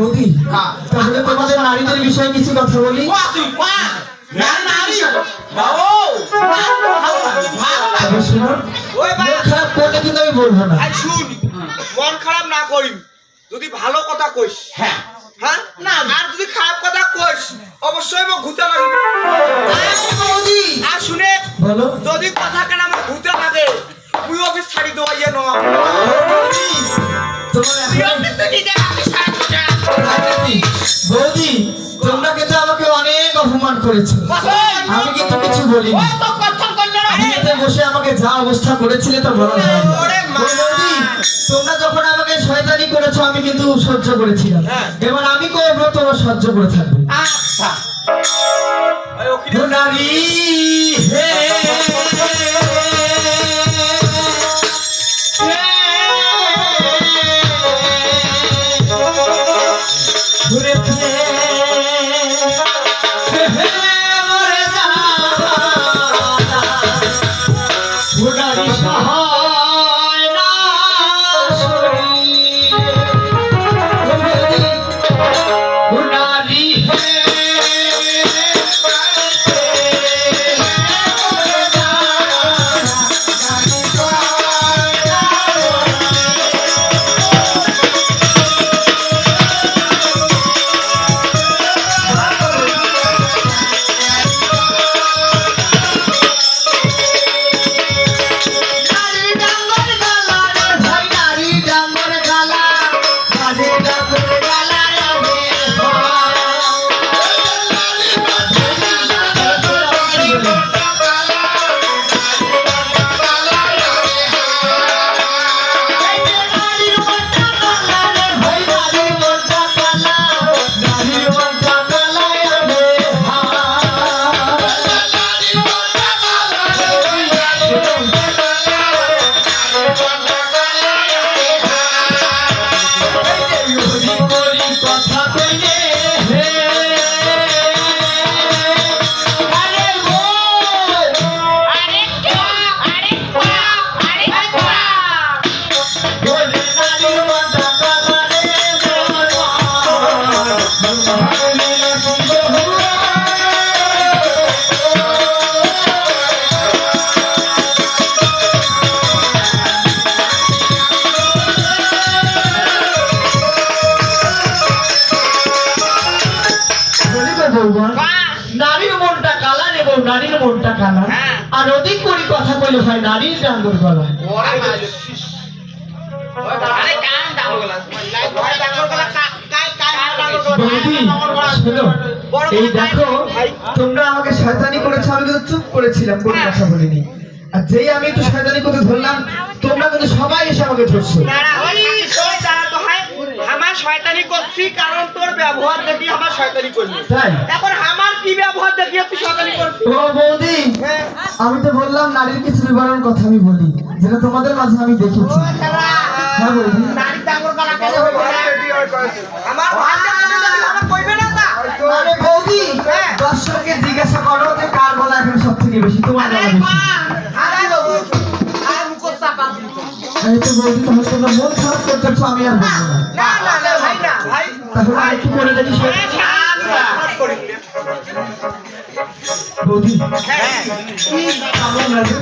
বৌদি তাহলে তোমাদের নারীদের বিষয়ে কিছু কথা বলি। খারাপ করলে কিন্তু আমি বলবো না। শুন, মন খারাপ না করিম, যদি ভালো কথা কইস হ্যাঁ হ্যাঁ না, আর যদি খারাপ কথা কইস অবশ্যই মোক ঘুতে লাগবে। আর শুনে বলো, যদি কথা কেন আমার ঘুতে লাগে তুই অফিস ছাড়ি দেওয়া ইয়ে নয় বৌদি, তোমরা কিন্তু আমাকে অনেক অপমান করেছো, আমি কিন্তু কিছু বলিনি। বিয়েতে বসে আমাকে যা অবস্থা করেছিলে তা বড় বৌদি, তোমরা যখন আমাকে শয়তানি করেছো আমি কিন্তু সহ্য করেছিলাম, এবার আমি করবো, তোমরা সহ্য করে থাকবে। নারী হে ঘুরে ফিরে মরে যা ঘুরারি সহায় না ঘুরারি হে নারীর মনটা কালা নেব, নারীর মনটা কালা, আর অধিক করে কথা কইলে হয় নারীর ডাঙ্গর গলা। এই দেখো, তোমরা আমাকে শয়তানি করেছো, আমি কিন্তু চুপ করেছিলাম, কোনো কথা বলিনি, আর যেই আমি একটু শয়তানি করতে ধরলাম তোমরা কিন্তু সবাই এসে আমাকে ধরছো। আমার শয়তানি করছি কারণ তোর ব্যবহার দেখি আমার শয়তানি করলি, তাই এখন আমার কি ব্যবহার দেখি তুই শয়তানি করছিস? ও বৌদি, আমি তো বললাম নারীর কিছু বিবরণ কথা আমি বলি, যেটা তোমাদের মাঝে আমি দেখেছি। হ্যাঁ বৌদি, আমার ভাই আমার কইবে না তা। আরে বৌদি, দর্শককে জিজ্ঞাসা করো যে কার গলা এখন সব থেকে বেশি, তোমার গলা বেশি। এই তো বৌদি, তাহলে তোমরা মন খারাপ করতেছো, আমি আর বলবো না। ভাই না ভাই, তাহলে আরেকটু করে দেখি বৌদি, হ্যাঁ কেমন লাগে?